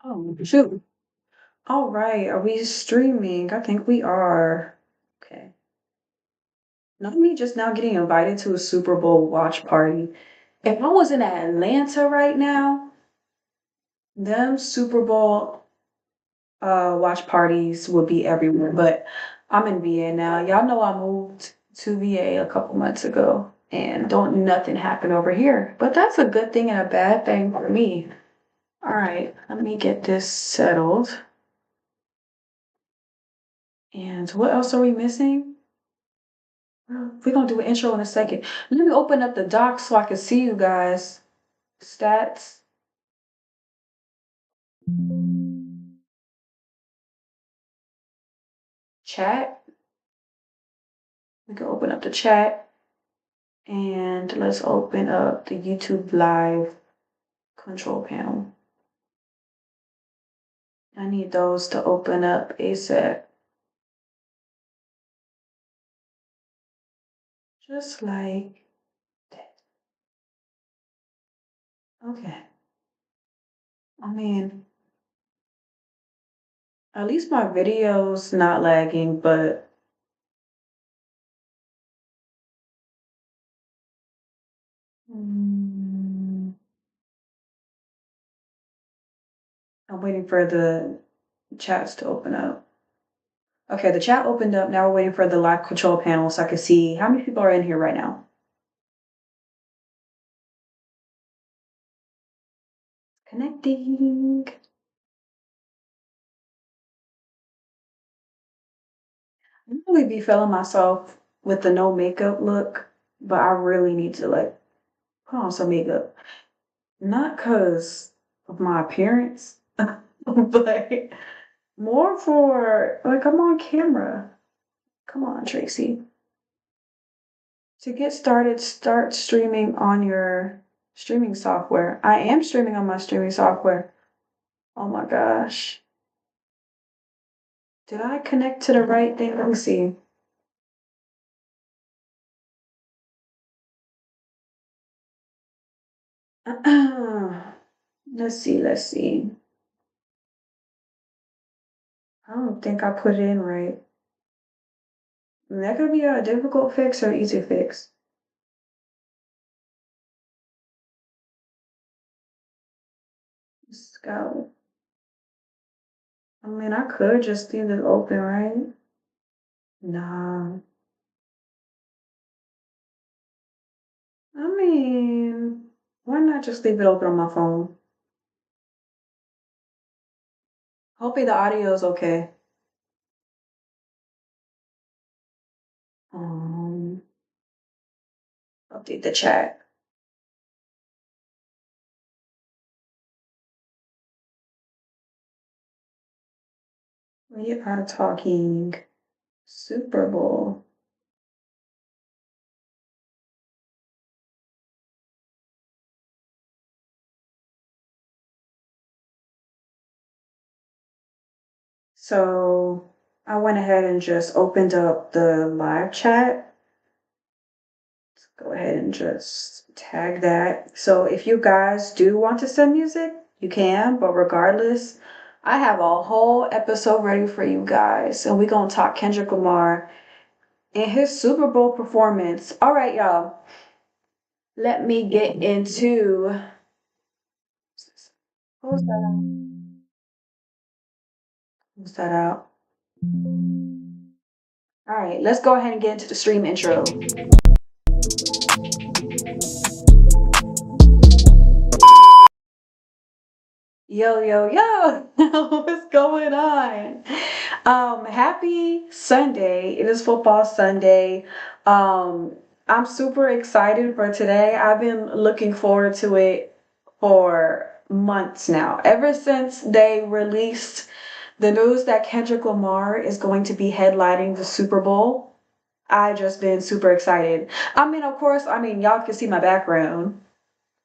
Oh, shoot. All right. Are we streaming? I think we are. Okay. Not me just now getting invited to a Super Bowl watch party. If I was in Atlanta right now, them Super Bowl watch parties would be everywhere. But I'm in VA now. Y'all know I moved to VA a couple months ago and don't nothing happen over here. But that's a good thing and a bad thing for me. All right, let me get this settled. And what else are we missing? We're gonna do an intro in a second. Let me open up the doc so I can see you guys. Stats, chat. We can open up the chat and let's open up the YouTube live control panel. I need those to open up ASAP. Just like that. Okay. I mean, at least my video's not lagging, but mm, I'm waiting for the chats to open up. Okay, the chat opened up. Now we're waiting for the live control panel so I can see how many people are in here right now. Connecting. I really be feeling myself with the no makeup look, but I really need to like put on some makeup. Not because of my appearance, but more for like I'm on camera. Come on, Tracy. To get started, start streaming on your streaming software. I am streaming on my streaming software. Oh my gosh. Did I connect to the right thing? Let me see. Let's see. I don't think I put it in right. That could be a difficult fix or easy fix. Let's go. I mean, I could just leave it open, right? Nah. I mean, why not just leave it open on my phone? Hopefully the audio is okay. Um, Update the chat. We are talking Super Bowl. So I went ahead and just opened up the live chat. Let's go ahead and just tag that. So if you guys do want to send music, you can, but regardless, I have a whole episode ready for you guys. And we're going to talk Kendrick Lamar and his Super Bowl performance. All right, y'all. Let me get into. Close that out. Close that out. All right, let's go ahead and get into the stream intro. Yo, yo, yo, what's going on? Happy Sunday. It is football Sunday. Um, I'm super excited for today. I've been looking forward to it for months now. Ever since they released the news that Kendrick Lamar is going to be headlining the Super Bowl, I just been super excited. I mean, of course, y'all can see my background.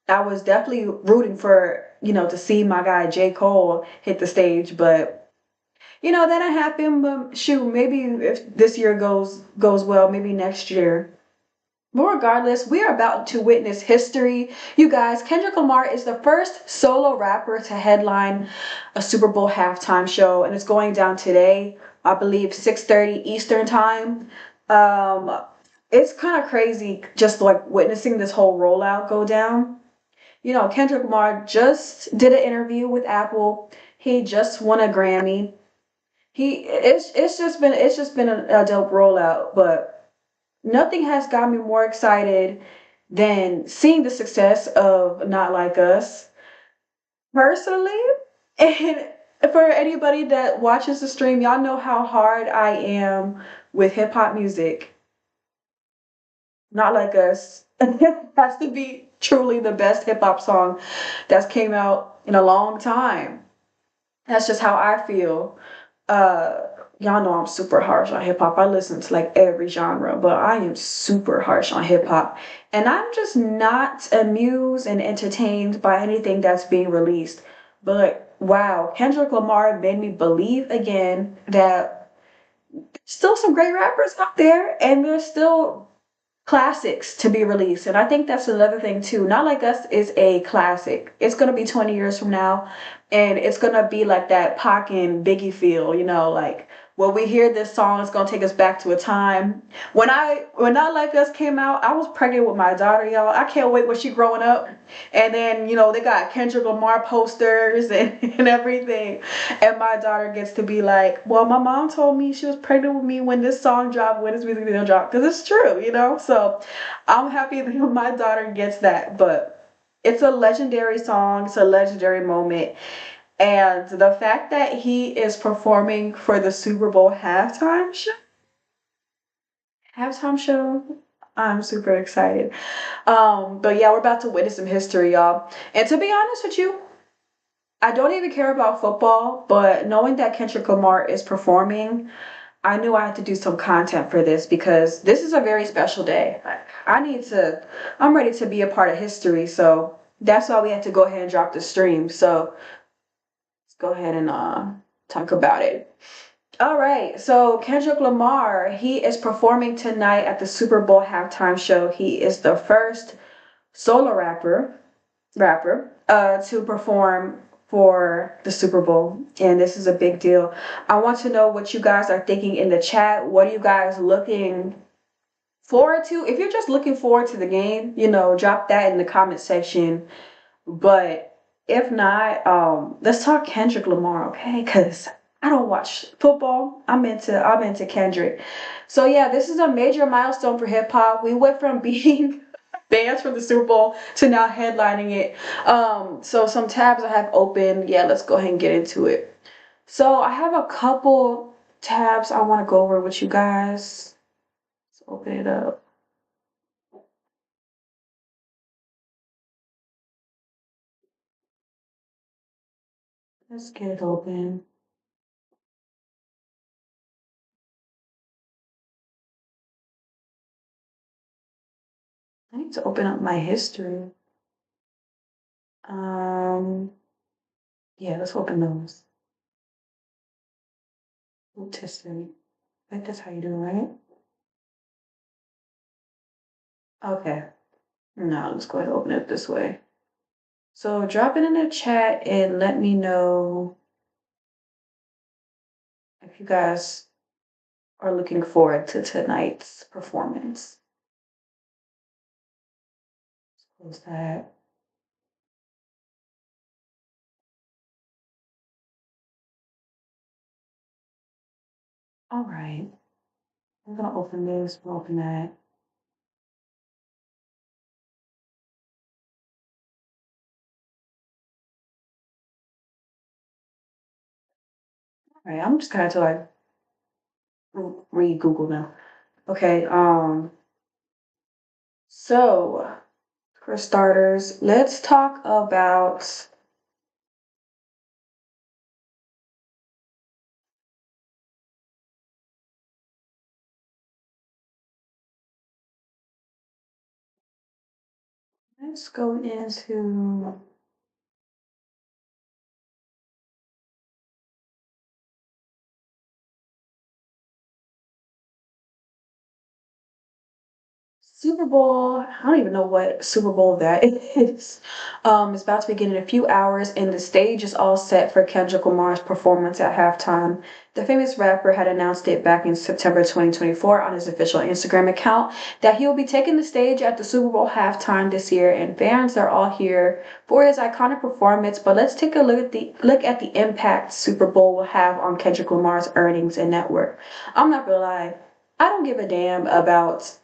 I was definitely rooting for, to see my guy J. Cole hit the stage, but that didn't happen. But shoot, maybe if this year goes well, maybe next year But regardless, we are about to witness history. You guys, Kendrick Lamar is the first solo rapper to headline a Super Bowl halftime show, and it's going down today, I believe 6:30 Eastern time. Um, it's kind of crazy just like witnessing this whole rollout go down. You know, Kendrick Lamar just did an interview with Apple. He just won a Grammy. It's just been a dope rollout, but nothing has got me more excited than seeing the success of Not Like Us personally. And for anybody that watches the stream, y'all know how hard I am with hip hop music. Not Like Us has to be truly the best hip hop song that's came out in a long time. That's just how I feel. Uh, y'all know I'm super harsh on hip hop. I listen to like every genre, but I am super harsh on hip hop. And I'm just not amused and entertained by anything that's being released. But wow, Kendrick Lamar made me believe again that still some great rappers out there and there's still classics to be released. And I think that's another thing too. Not Like Us is a classic. It's gonna be 20 years from now, and it's gonna be like that Pac and Biggie feel, like when we hear this song, it's gonna take us back to a time. When Not Like Us came out, I was pregnant with my daughter, y'all. I can't wait when she growing up. And then, they got Kendrick Lamar posters and, and everything. And my daughter gets to be like, well, my mom told me she was pregnant with me when this song dropped, when this music video dropped. Because it's true. So I'm happy that my daughter gets that. But it's a legendary song, it's a legendary moment. And the fact that he is performing for the Super Bowl halftime show, I'm super excited. But yeah, we're about to witness some history, y'all. And to be honest with you, I don't even care about football, but knowing that Kendrick Lamar is performing, I knew I had to do some content for this because this is a very special day. I'm ready to be a part of history, so that's why we had to go ahead and drop the stream. So let's go ahead and talk about it. All right, so Kendrick Lamar, he is performing tonight at the Super Bowl halftime show. He is the first solo rapper to perform for the Super Bowl, and this is a big deal. I want to know what you guys are thinking in the chat. What are you guys looking forward to? If you're just looking forward to the game, drop that in the comment section. But if not, let's talk Kendrick Lamar, okay? Because I don't watch football. I'm into Kendrick. So yeah, this is a major milestone for hip hop. We went from being bands from the Super Bowl to now headlining it. So some tabs I have open. Yeah, let's go ahead and get into it. So I have a couple tabs I want to go over with you guys. Let's open it up. Let's get it open. I need to open up my history. Um, yeah, let's open those. Root history. I think that's how you do it, right? Okay. Now let's go ahead and open it this way. So drop it in the chat and let me know if you guys are looking forward to tonight's performance. Let's close that. All right. I'm gonna open this. We'll open that. All right. I'm just kind of to like read Google now. Okay. So for starters, let's talk about. Let's go into. Super Bowl, I don't even know what Super Bowl that is. It's about to begin in a few hours, and the stage is all set for Kendrick Lamar's performance at halftime. The famous rapper had announced it back in September 2024 on his official Instagram account that he will be taking the stage at the Super Bowl halftime this year, and fans are all here for his iconic performance. But let's take a look at the impact Super Bowl will have on Kendrick Lamar's earnings and net worth. I'm not gonna lie, I don't give a damn about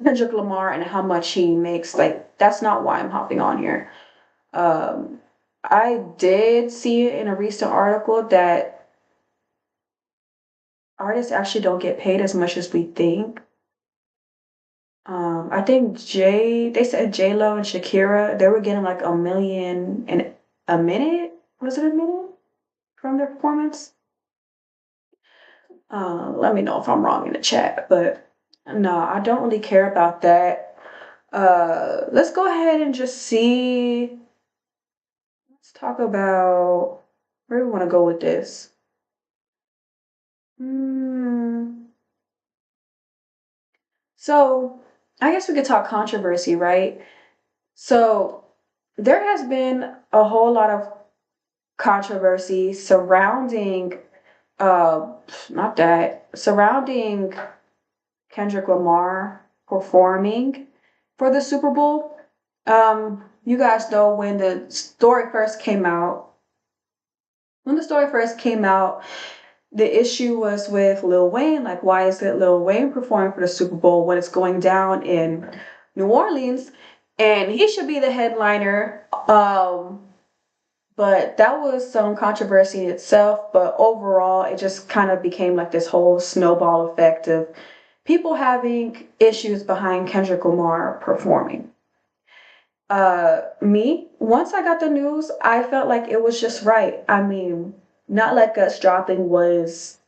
Kendrick Lamar and how much he makes. Like, that's not why I'm hopping on here. Um, I did see in a recent article that artists actually don't get paid as much as we think. I think they said J Lo and Shakira, they were getting like a million in a minute. Was it a minute from their performance? Let me know if I'm wrong in the chat, but no, I don't really care about that. Let's go ahead and just see. Let's talk about where do we want to go with this. Hmm. So I guess we could talk controversy, right? So there has been a whole lot of controversy surrounding, uh, not that, surrounding Kendrick Lamar performing for the Super Bowl. You guys know when the story first came out, the issue was with Lil Wayne. Like, why is it Lil Wayne performing for the Super Bowl when it's going down in New Orleans? And he should be the headliner. But that was some controversy in itself. But overall, it just kind of became like this whole snowball effect of people having issues behind Kendrick Lamar performing. Me, once I got the news, I felt like it was just right. I mean, Not Like Us dropping was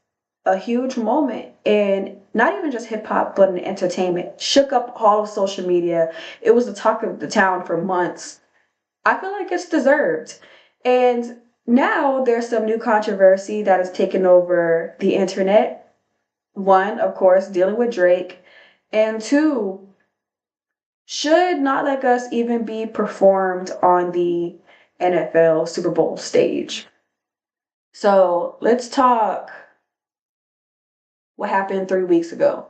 a huge moment and not even just hip hop, but in entertainment. Shook up all of social media. It was the talk of the town for months. I feel like it's deserved. And now there's some new controversy that has taken over the internet. One, of course, dealing with Drake. And two, should Not Like Us even be performed on the NFL Super Bowl stage? So let's talk what happened 3 weeks ago.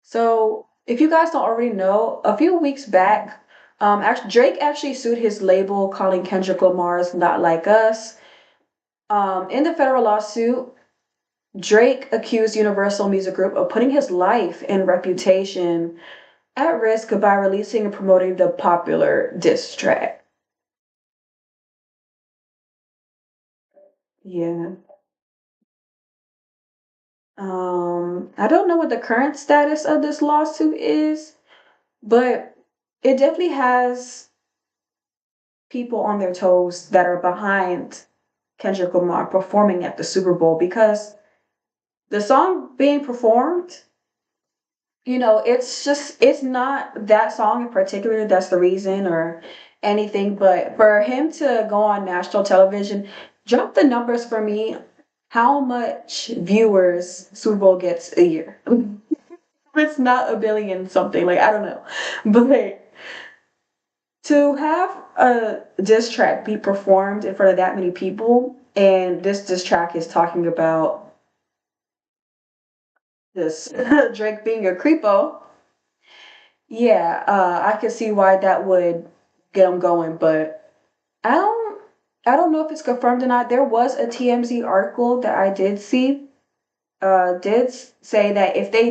So, if you guys don't already know, a few weeks back, Drake actually sued his label, calling Kendrick Lamar's "Not Like Us." In the federal lawsuit, Drake accused Universal Music Group of putting his life and reputation at risk by releasing and promoting the popular diss track. Yeah. I don't know what the current status of this lawsuit is, but it definitely has people on their toes that are behind Kendrick Lamar performing at the Super Bowl because the song being performed, it's not that song in particular that's the reason or anything, but for him to go on national television, drop the numbers for me. How much viewers Super Bowl gets a year? It's not a billion something, like I don't know. But to have a diss track be performed in front of that many people, and this diss track is talking about this Drake being a creepo, yeah, I could see why that would get him going, but I don't, I don't know if it's confirmed or not. There was a TMZ article that I did see, say that if they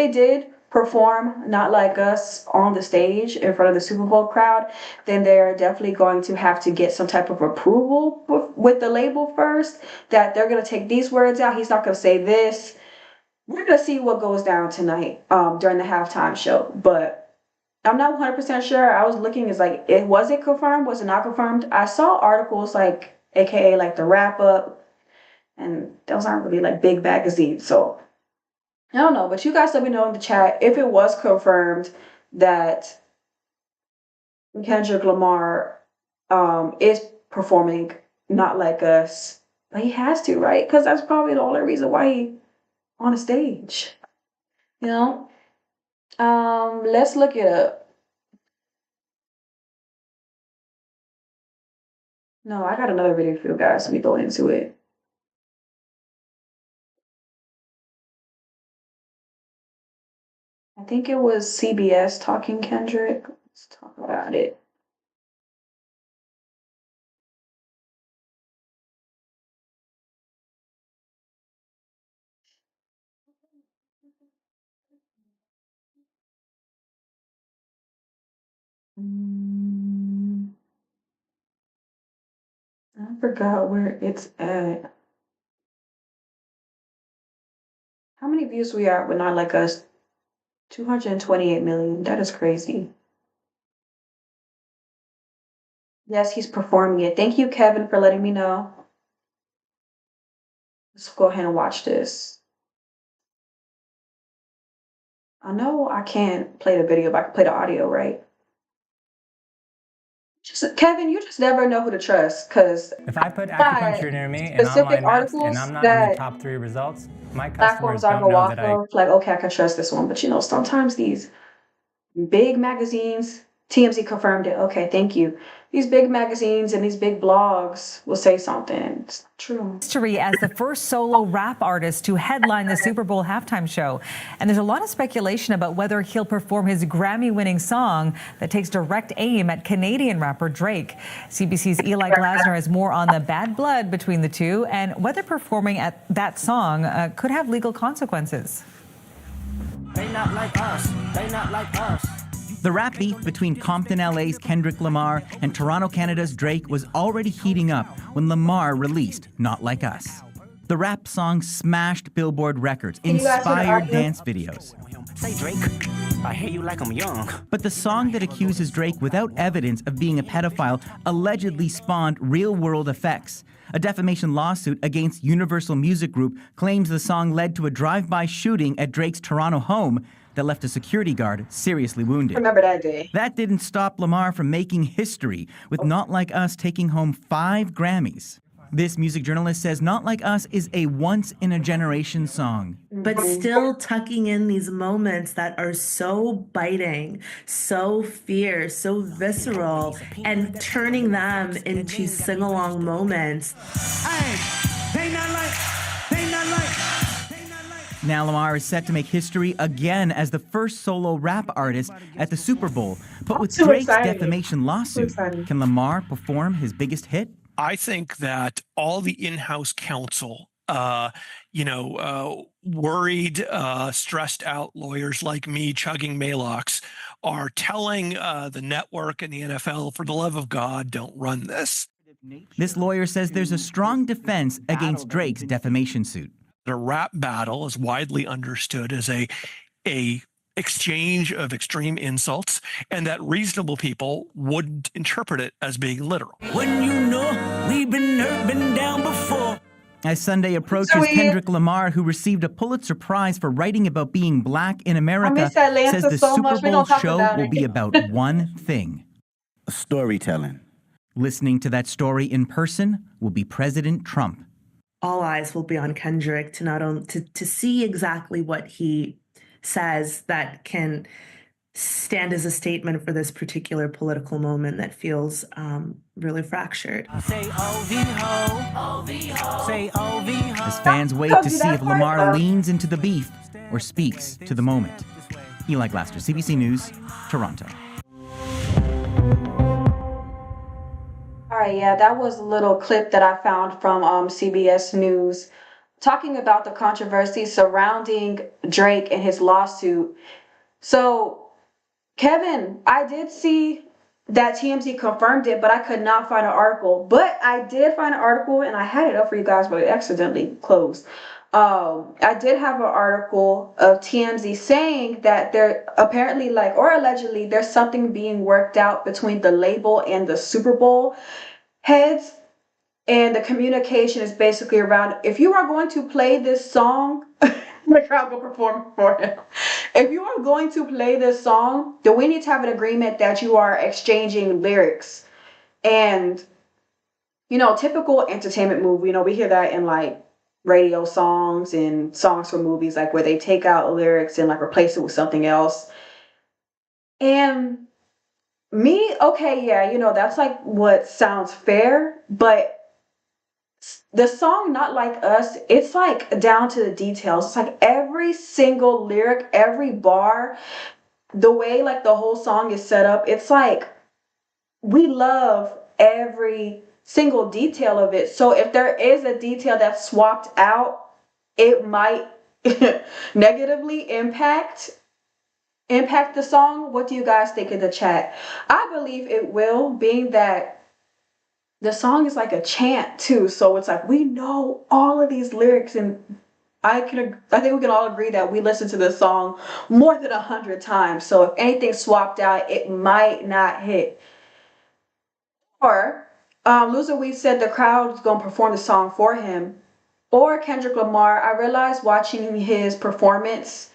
did perform Not Like Us on the stage in front of the Super Bowl crowd, then they're definitely going to have to get some type of approval with the label first, that they're going to take these words out. He's not going to say this. We're going to see what goes down tonight during the halftime show. But I'm not 100% sure. I was looking, it's like, was it confirmed? Was it not confirmed? I saw articles like, AKA like the wrap up, and those aren't really like big magazines. So I don't know, but you guys let me know in the chat if it was confirmed that Kendrick Lamar is performing Not Like Us. But he has to, right? Because that's probably the only reason why he on the stage. You know? Let's look it up. No, I got another video for you guys. Let me go into it. I think it was CBS talking Kendrick. Let's talk about it. Mm, I forgot where it's at. How many views we are with Not Like Us? 228 million. That is crazy. Yes, he's performing it. Thank you, Kevin, for letting me know. Let's go ahead and watch this. I know I can't play the video, but I can play the audio, right? Just Kevin, you just never know who to trust because If I put acupuncture near me in specific online maps and articles I'm not in the that top 3 results, my customers platforms I don't go know off that I. of, like, okay, I can trust this one. But sometimes these big magazines, TMZ confirmed it. Okay, thank you. These big magazines and these big blogs will say something. It's not true. History as the first solo rap artist to headline the Super Bowl halftime show. And there's a lot of speculation about whether he'll perform his Grammy-winning song that takes direct aim at Canadian rapper Drake. CBC's Eli Glasner has more on the bad blood between the two and whether performing at that song could have legal consequences. They not like us. They not like us. The rap beef between Compton, LA's Kendrick Lamar and Toronto, Canada's Drake was already heating up when Lamar released Not Like Us. The rap song smashed Billboard records, inspired dance videos. Say Drake, I hear you like I'm young. But the song that accuses Drake without evidence of being a pedophile allegedly spawned real-world effects. A defamation lawsuit against Universal Music Group claims the song led to a drive-by shooting at Drake's Toronto home that left a security guard seriously wounded. Remember that day. That didn't stop Lamar from making history, with Not Like Us taking home 5 Grammys. This music journalist says Not Like Us is a once-in-a-generation song. But still tucking in these moments that are so biting, so fierce, so visceral, and turning them into sing-along moments. They not like. Now Lamar is set to make history again as the first solo rap artist at the Super Bowl. But with Drake's defamation lawsuit, can Lamar perform his biggest hit? I think that all the in-house counsel, worried, stressed out lawyers like me chugging Maalox are telling the network and the NFL, for the love of God, don't run this. This lawyer says there's a strong defense against Drake's defamation suit. A rap battle is widely understood as a exchange of extreme insults, and that reasonable people wouldn't interpret it as being literal. When you know we've been hurt, been down before. As Sunday approaches, Kendrick Lamar, who received a Pulitzer Prize for writing about being black in America, says the Super Bowl show will be about one thing. Storytelling. Listening to that story in person will be President Trump. All eyes will be on Kendrick to not only to see exactly what he says that can stand as a statement for this particular political moment that feels really fractured. Say OVO. Say OVO. As fans wait to see if Lamar leans into the beef or speaks to the moment. Eli Glasner, CBC News, Toronto. All right, yeah, that was a little clip that I found from CBS News talking about the controversy surrounding Drake and his lawsuit. So, Kevin, I did see that TMZ confirmed it, but I could not find an article. But I did find an article, and I had it up for you guys, but it accidentally closed. I did have an article of TMZ saying that there apparently, or allegedly, there's something being worked out between the label and the Super Bowl heads. And the communication is basically around, if you are going to play this song, the crowd will perform for him. If you are going to play this song, then we need to have an agreement that you are exchanging lyrics. And, typical entertainment move, we hear that in radio songs and songs for movies, like where they take out lyrics and like replace it with something else. And me, okay, yeah, that's like what sounds fair, but the song Not Like Us, it's like down to the details. It's like every single lyric, every bar, the way like the whole song is set up, it's like we love every single detail of it. So if there is a detail that's swapped out, it might negatively impact the song. What do you guys think in the chat? I believe it will, being that the song is like a chant too. So it's like we know all of these lyrics, and I think we can all agree that we listen to this song more than 100 times. So if anything swapped out, it might not hit. Or Loser Weave said the crowd's gonna perform the song for him. Or Kendrick Lamar. I realized watching his performance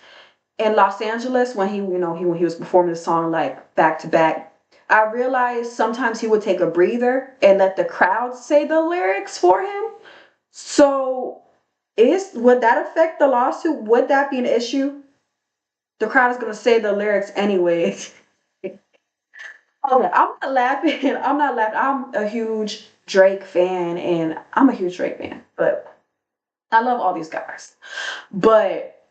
in Los Angeles when when he was performing the song like back to back, I realized sometimes he would take a breather and let the crowd say the lyrics for him. So would that affect the lawsuit? Would that be an issue? The crowd is gonna say the lyrics anyway. Okay, I'm not laughing. I'm not laughing. I'm a huge Drake fan, and I'm a huge Drake fan, but I love all these guys. But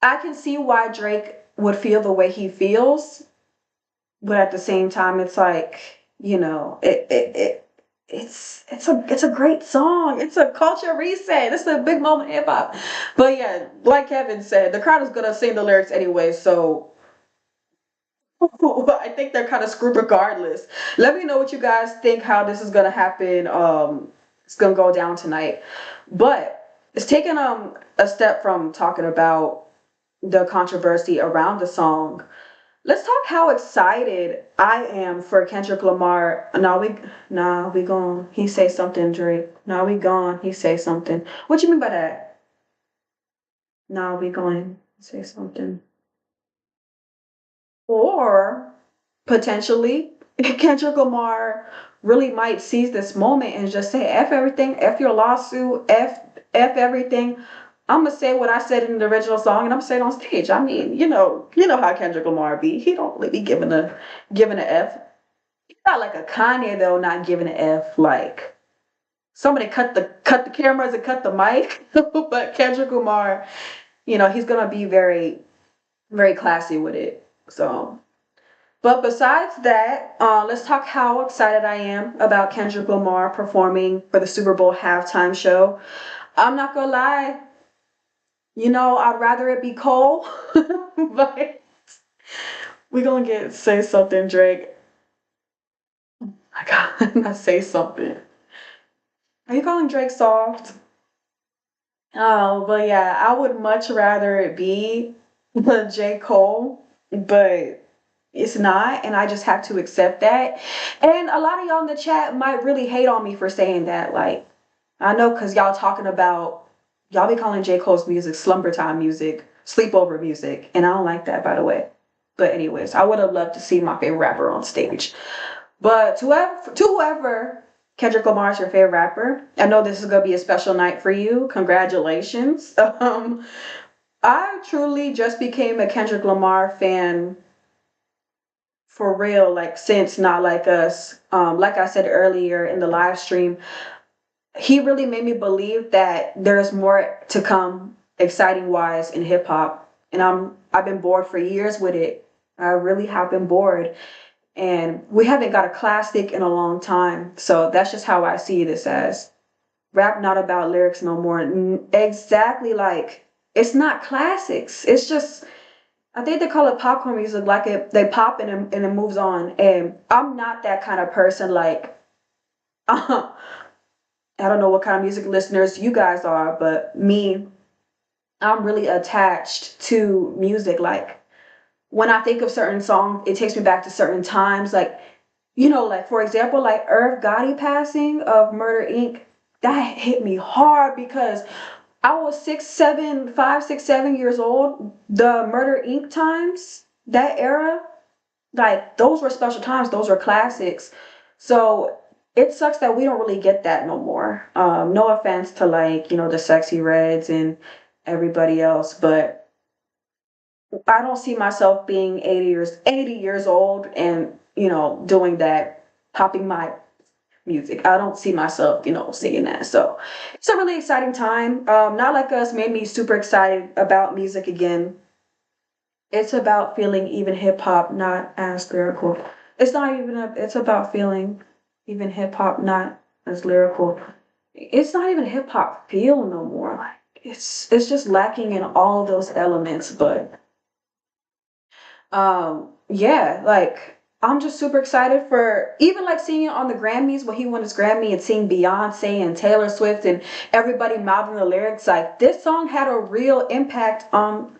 I can see why Drake would feel the way he feels, but at the same time, it's like, it's a great song. It's a culture reset. This is a big moment in hip hop. But yeah, like Kevin said, the crowd is gonna sing the lyrics anyway, so I think they're kind of screwed regardless. Let me know what you guys think, how this is gonna happen. It's gonna go down tonight. But it's taken a step from talking about the controversy around the song. Let's talk how excited I am for Kendrick Lamar. We gone. He say something, Drake. Nah, we gone. He say something. What you mean by that? Nah, we going. Say something. Or potentially, Kendrick Lamar really might seize this moment and just say, F everything, F your lawsuit, F everything. I'm gonna say what I said in the original song, and I'm gonna say it on stage. I mean, you know how Kendrick Lamar be. He don't really be giving a F. He's not like a Kanye though, not giving an F. Like somebody cut the cameras and cut the mic. But Kendrick Lamar, he's gonna be very, very classy with it. So, but besides that, let's talk how excited I am about Kendrick Lamar performing for the Super Bowl halftime show. I'm not gonna lie. I'd rather it be Cole, but we gonna say something, Drake. I gotta say something. Are you calling Drake soft? Oh, but yeah, I would much rather it be J. Cole, but it's not, and I just have to accept that. And a lot of y'all in the chat might really hate on me for saying that. Like, I know because y'all be calling J. Cole's music slumber time music, sleepover music, and I don't like that, by the way. But anyways, I would have loved to see my favorite rapper on stage. But to whoever Kendrick Lamar is your favorite rapper, I know this is gonna be a special night for you. Congratulations. I truly just became a Kendrick Lamar fan for real, like since Not Like Us. Like I said earlier in the live stream, he really made me believe that there's more to come exciting wise in hip hop. And I've been bored for years with it. I really have been bored. And we haven't got a classic in a long time. So that's just how I see this as. Rap not about lyrics no more. Exactly, like it's not classics. It's just, I think they call it popcorn music, like they pop and it moves on. And I'm not that kind of person. Like I don't know what kind of music listeners you guys are, but me, I'm really attached to music. Like when I think of certain songs, it takes me back to certain times. Like, like for example, like Irv Gotti passing of Murder Inc. That hit me hard because I was 5, 6, 7 years old. The Murder Inc. times, that era, like those were special times. Those were classics. So it sucks that we don't really get that no more. No offense to like, the Sexy Reds and everybody else, but I don't see myself being 80 years old and, doing that, popping my music. I don't see myself, singing that. So it's a really exciting time. Not Like Us made me super excited about music again. It's about feeling even hip hop, not as lyrical. It's about feeling even hip hop, not as lyrical. It's not even hip hop feel no more. Like it's just lacking in all of those elements. But yeah, like I'm just super excited for even like seeing it on the Grammys when he won his Grammy and seeing Beyonce and Taylor Swift and everybody mouthing the lyrics. Like this song had a real impact on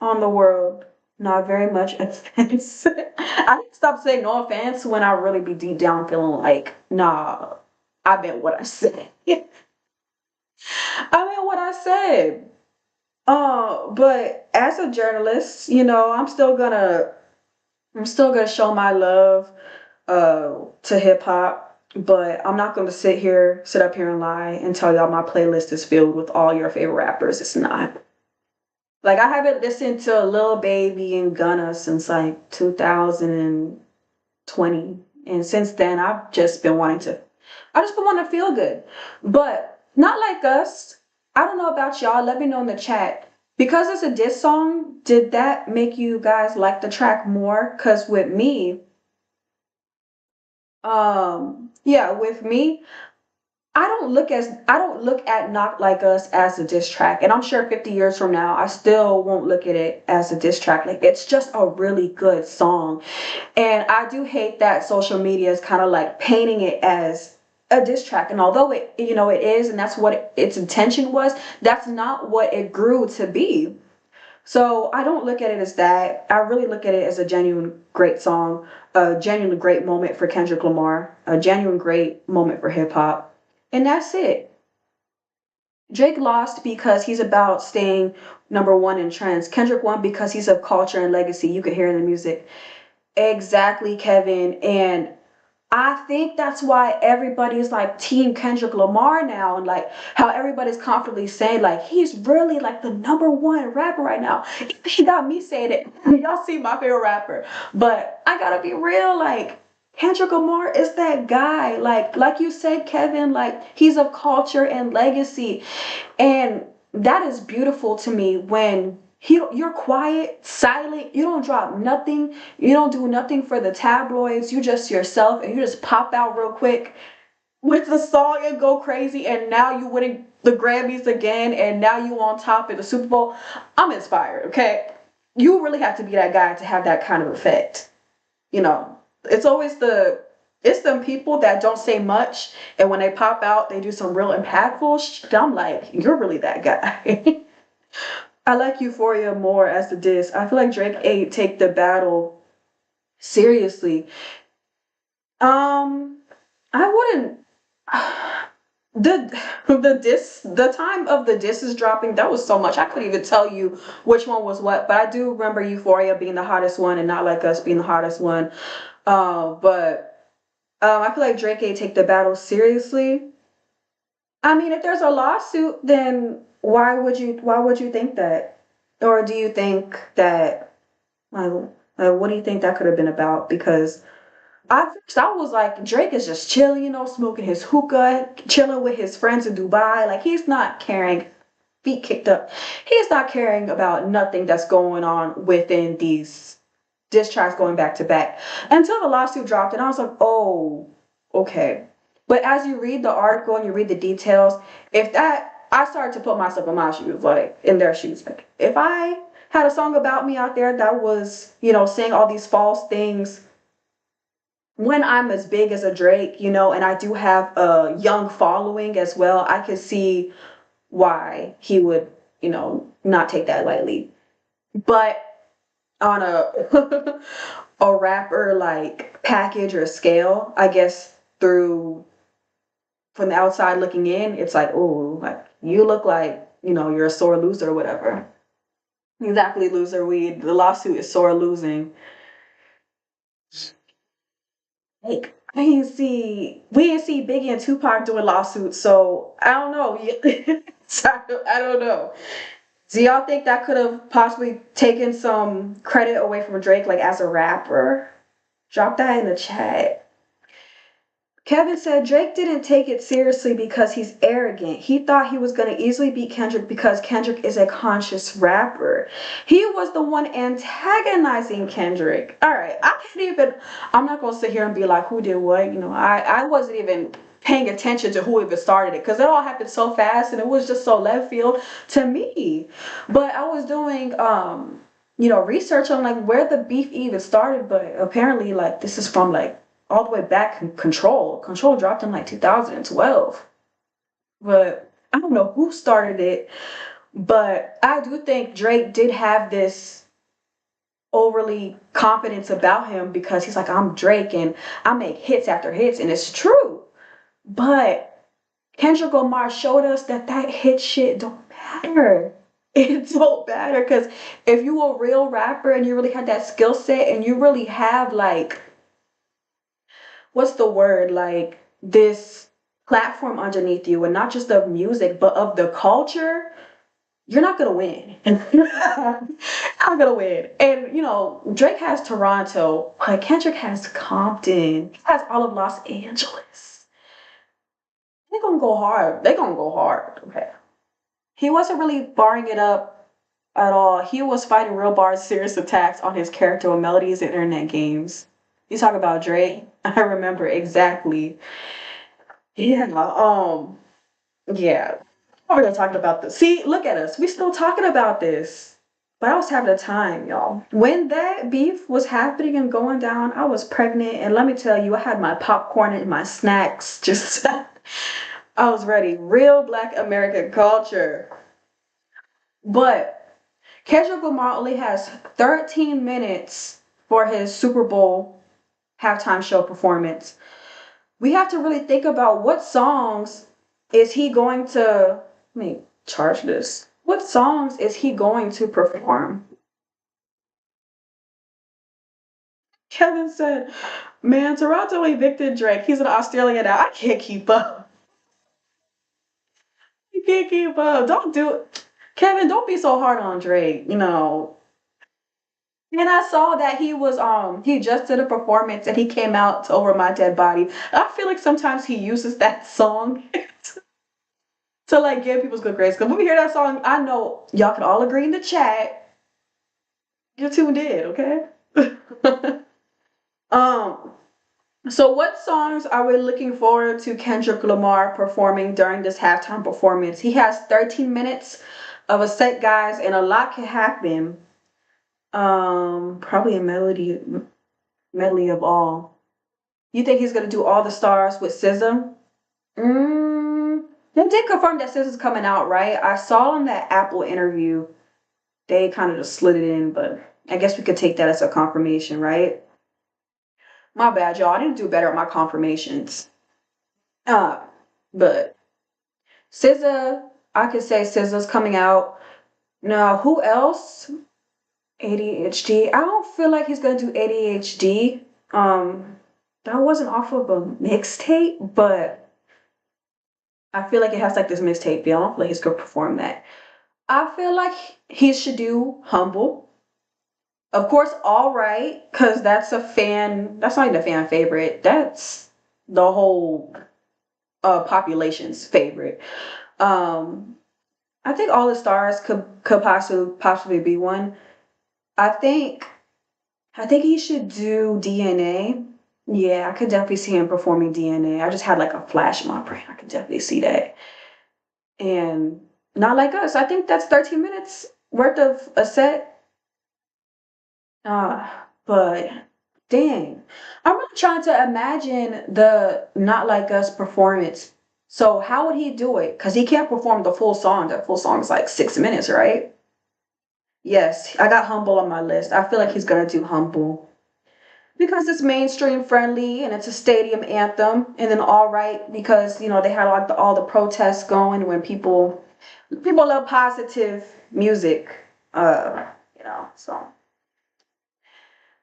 the world. Not very much offense. I stop saying no offense when I really be deep down feeling like, nah, I meant what I said. I meant what I said. But as a journalist, I'm still gonna show my love to hip hop, but I'm not gonna sit up here and lie and tell y'all my playlist is filled with all your favorite rappers. It's not. Like I haven't listened to Lil Baby and Gunna since like 2020. And since then I've just been wanting to feel good. But Not Like Us, I don't know about y'all. Let me know in the chat. Because it's a diss song, did that make you guys like the track more? Cause with me, I don't look at Not Like Us as a diss track. And I'm sure 50 years from now I still won't look at it as a diss track. Like it's just a really good song. And I do hate that social media is kind of like painting it as a diss track. And although it is, and that's what its intention was, that's not what it grew to be. So I don't look at it as that. I really look at it as a genuine great song, a genuinely great moment for Kendrick Lamar, a genuine great moment for hip hop. And that's it. Drake lost because he's about staying number one in trends. Kendrick won because he's of culture and legacy. You could hear in the music. Exactly, Kevin. And I think that's why everybody's like Team Kendrick Lamar now, and like how everybody's confidently saying like he's really like the number one rapper right now. He got me saying it. Y'all see my favorite rapper, but I gotta be real. Like Kendrick Lamar is that guy. Like you said, Kevin. Like he's of culture and legacy, and that is beautiful to me when you're quiet, silent, you don't drop nothing, you don't do nothing for the tabloids, you just yourself and you just pop out real quick with the song and go crazy, and now you winning the Grammys again, and now you on top of the Super Bowl. I'm inspired, okay? You really have to be that guy to have that kind of effect. It's always it's them people that don't say much, and when they pop out, they do some real impactful shit. I'm like, you're really that guy. I like Euphoria more as the diss. I feel like Drake ain't take the battle seriously. I wouldn't. The time of the disses dropping, that was so much. I couldn't even tell you which one was what, but I do remember Euphoria being the hottest one and Not Like Us being the hottest one. But I feel like Drake ain't take the battle seriously. I mean, if there's a lawsuit, then why would you think that? Or do you think that like, what do you think that could have been about? Because I was like, Drake is just chilling, smoking his hookah, chilling with his friends in Dubai. Like he's not caring, feet kicked up. He's not caring about nothing that's going on within these diss tracks going back to back until the lawsuit dropped, and I was like, oh, okay. But as you read the article and you read the details, if that I started to put myself in my shoes, like in their shoes. Like if I had a song about me out there that was, saying all these false things when I'm as big as a Drake, and I do have a young following as well, I could see why he would, not take that lightly. But on a a rapper like package or scale, I guess through from the outside looking in, it's like, oh, like you look like, you're a sore loser or whatever. Exactly, loser weed. The lawsuit is sore losing. Like, we didn't see Biggie and Tupac doing lawsuits, so I don't know. I don't know. Do y'all think that could have possibly taken some credit away from Drake, like as a rapper? Drop that in the chat. Kevin said Drake didn't take it seriously because he's arrogant. He thought he was going to easily beat Kendrick because Kendrick is a conscious rapper. He was the one antagonizing Kendrick. All right, I'm not going to sit here and be like, who did what? I wasn't even paying attention to who even started it because it all happened so fast and it was just so left field to me. But I was doing, research on like where the beef even started, but apparently like this is from like all the way back in Control. Control dropped in like 2012. But I don't know who started it. But I do think Drake did have this overly confidence about him because he's like, I'm Drake and I make hits after hits, and it's true. But Kendrick Lamar showed us that hit shit don't matter. It don't matter because if you a real rapper and you really have that skill set and you really have like what's the word, like this platform underneath you and not just of music but of the culture, you're not gonna win. Not gonna win. And Drake has Toronto, but Kendrick has Compton, he has all of Los Angeles. They're gonna go hard. They're gonna go hard. Okay. He wasn't really barring it up at all. He was fighting real bars, serious attacks on his character with melodies and internet games. You talk about Drake. I remember exactly. Yeah. Yeah. We're gonna talk about this. See, look at us. We still talking about this. But I was having a time, y'all. When that beef was happening and going down, I was pregnant, and let me tell you, I had my popcorn and my snacks. Just, I was ready. Real Black American culture. But Kendrick Lamar only has 13 minutes for his Super Bowl halftime show performance. We have to really think about what songs is he going to, let me charge this. What songs is he going to perform? Kevin said, man, Toronto evicted Drake. He's an Australian now. I can't keep up. I can't keep up. Don't do it. Kevin, don't be so hard on Drake. And I saw that he just did a performance and he came out to Over My Dead Body. I feel like sometimes he uses that song to like give people's good grades. Because when we hear that song, I know y'all can all agree in the chat. You're tuned in, okay? um, so what songs are we looking forward to Kendrick Lamar performing during this halftime performance? He has 13 minutes of a set, guys, and a lot can happen. Probably a medley of all. You think he's gonna do All the Stars with SZA? They did confirm that SZA's coming out, right? I saw in that Apple interview, they kind of just slid it in, but I guess we could take that as a confirmation, right? My bad, y'all. I need to do better at my confirmations. Uh, but SZA, I could say SZA's coming out. Now, who else? ADHD. I don't feel like he's gonna do ADHD. That wasn't off of a mixtape, but I feel like it has like this mixtape feel. I don't feel like he's gonna perform that. I feel like he should do Humble. Of course, All Right, because that's not even a fan favorite. That's the whole population's favorite. Um, I think All the Stars could possibly be one. I think I think he should do DNA. Yeah, I could definitely see him performing DNA. I just had like a flash in my brain. I could definitely see that. And Not Like Us. I think that's 13 minutes worth of a set. But dang. I'm really trying to imagine the Not Like Us performance. So how would he do it? Because he can't perform the full song. The full song is like 6 minutes, right? Yes, I got Humble on my list. I feel like he's gonna do Humble. Because it's mainstream friendly and it's a stadium anthem. And then All Right, because they had like all the protests going when people love positive music. So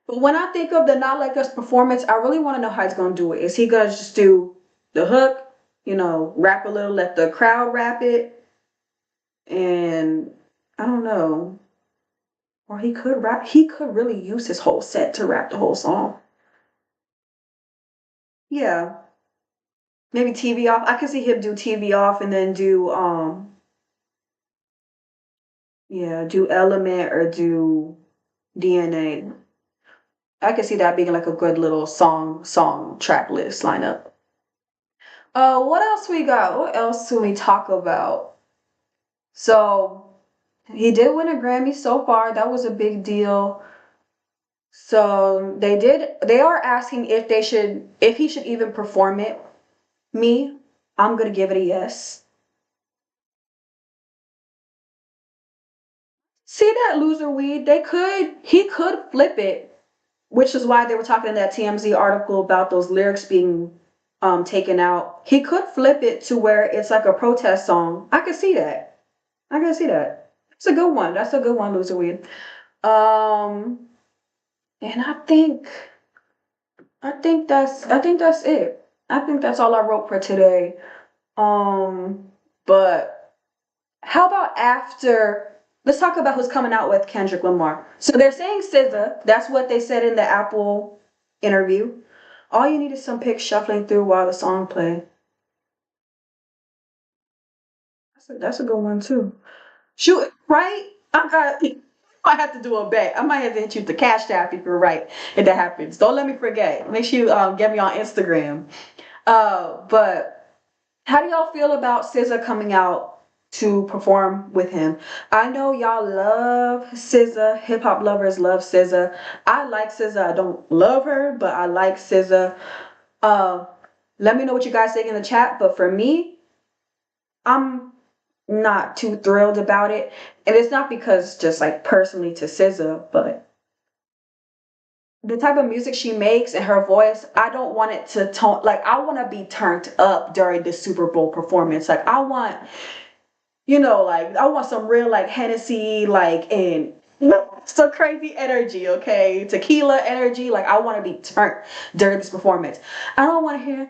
But when I think of the Not Like Us performance, I really want to know how he's gonna do it. Is he gonna just do the hook, rap a little, let the crowd rap it, and I don't know. Or he could rap. He could really use his whole set to rap the whole song. Yeah, maybe TV off. I could see him do TV off and then do yeah, do Element or do DNA. I could see that being like a good little song track list lineup. What else we got? What else can we talk about? So he did win a Grammy so far. That was a big deal. So they are asking if he should even perform it. Me, I'm gonna give it a yes. See that loser weed? He could flip it, which is why they were talking in that TMZ article about those lyrics being taken out. He could flip it to where it's like a protest song. I could see that. I can see that. It's a good one. That's a good one, loser weed. Um, and I think that's it. I think that's all I wrote for today. But how about after? Let's talk about who's coming out with Kendrick Lamar. So they're saying SZA. That's what they said in the Apple interview. All you need is some picks shuffling through while the song play. That's a good one too. Shoot, right? I have to do a bet. I might have to hit you with the cash app if you're right. If that happens, don't let me forget. Make sure you get me on Instagram. But how do y'all feel about SZA coming out to perform with him? I know y'all love SZA. Hip hop lovers love SZA. I like SZA. I don't love her, but I like SZA. Uh, Let me know what you guys think in the chat. But for me, I'm not too thrilled about it. And it's not because just like personally to SZA, but the type of music she makes and her voice, I don't want it to tone like I want to be turned up during the Super Bowl performance. Like I want, like I want some real like Hennessy, like and some crazy energy, okay? Tequila energy. Like I want to be turned during this performance. I don't want to hear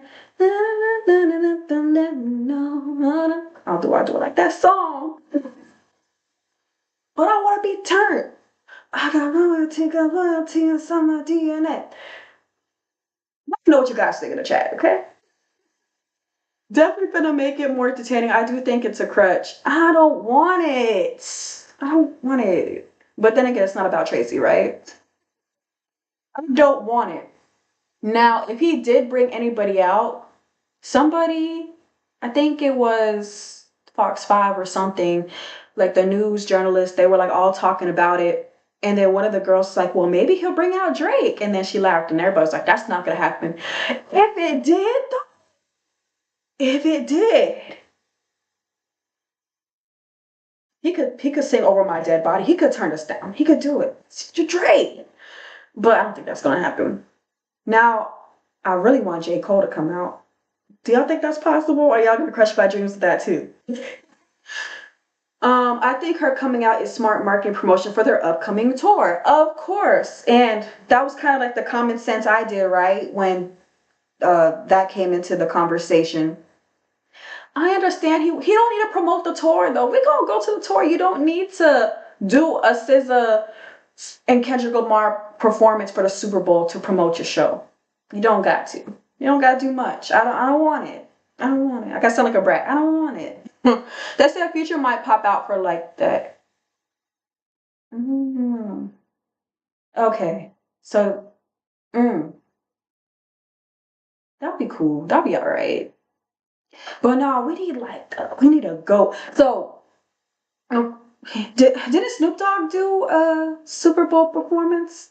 I do it like that song. But I want to be turned. I got loyalty, and some of DNA. Let me know what you guys think in the chat, okay? Definitely gonna make it more entertaining. I do think it's a crutch. I don't want it. I don't want it. But then again, it's not about Tracy, right? I don't want it. Now, if he did bring anybody out, somebody, I think it was Fox 5 or something, like the news journalists, they were like all talking about it. And then one of the girls was like, well, maybe he'll bring out Drake. And then she laughed and everybody was like, that's not going to happen. If it did, though, if it did, he could sing over my dead body. He could turn us down. He could do it. It's Drake. But I don't think that's going to happen. Now, I really want J. Cole to come out. Do y'all think that's possible? Or are y'all going to crush my dreams with that too? I think her coming out is smart marketing promotion for their upcoming tour, of course. And that was kind of like the common sense idea, right? When that came into the conversation. I understand he don't need to promote the tour though. We're gonna go to the tour. You don't need to do a SZA and Kendrick Lamar performance for the Super Bowl to promote your show. You don't got to. You don't got to do much. I don't want it. I don't want it. I got to sound like a brat. I don't want it. They said Future might pop out for like that. Mm. Okay. So, that'd be cool. That'd be all right. But no, we need a go. So, um, didn't Snoop Dogg do a Super Bowl performance?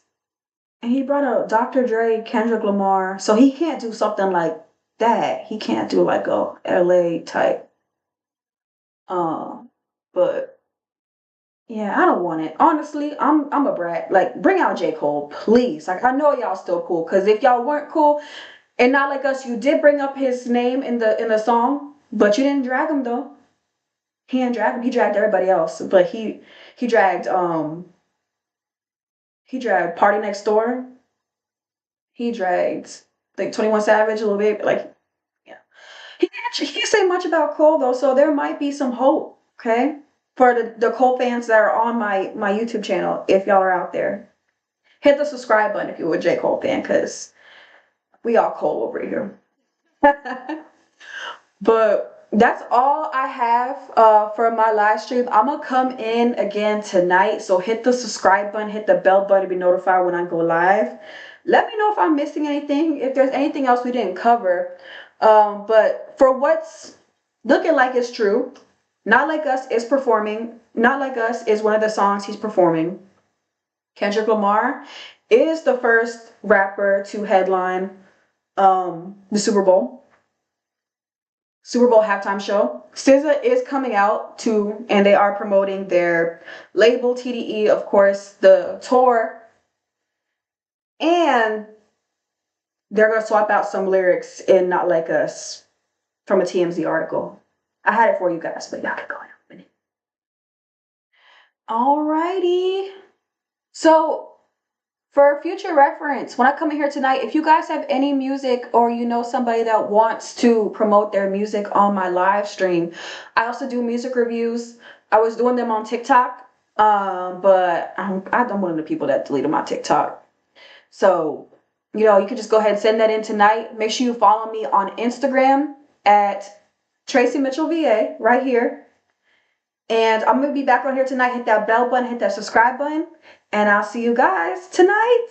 And he brought out Dr. Dre, Kendrick Lamar. So he can't do something like that. He can't do like a LA type. But yeah, I don't want it. Honestly, I'm a brat. Like, bring out J. Cole, please. Like, I know y'all still cool. Cause if y'all weren't cool and not like us, you did bring up his name in the song, but you didn't drag him though. He didn't drag him. He dragged everybody else. But he dragged he dragged Party Next Door. He dragged like 21 Savage a little bit. Like, yeah. He didn't say much about Cole though, so there might be some hope, okay? For the Cole fans that are on my YouTube channel, if y'all are out there. Hit the subscribe button if you're a J. Cole fan, because we all Cole over here. But that's all I have for my live stream. I'm going to come in again tonight. So hit the subscribe button, hit the bell button to be notified when I go live. Let me know if I'm missing anything, if there's anything else we didn't cover. But for what's looking like it's true, Not Like Us is performing. Not Like Us is one of the songs he's performing. Kendrick Lamar is the first rapper to headline the Super Bowl halftime show. SZA is coming out too, and they are promoting their label TDE, of course, the tour, and they're gonna swap out some lyrics in Not Like Us from a TMZ article. I had it for you guys, but y'all can go in a minute. Alrighty. So for future reference, when I come in here tonight, if you guys have any music or you know somebody that wants to promote their music on my live stream, I also do music reviews. I was doing them on TikTok, but I'm one of the people that deleted my TikTok. So, you can just go ahead and send that in tonight. Make sure you follow me on Instagram at tracymitchellva right here. And I'm going to be back on here tonight. Hit that bell button, hit that subscribe button. And I'll see you guys tonight.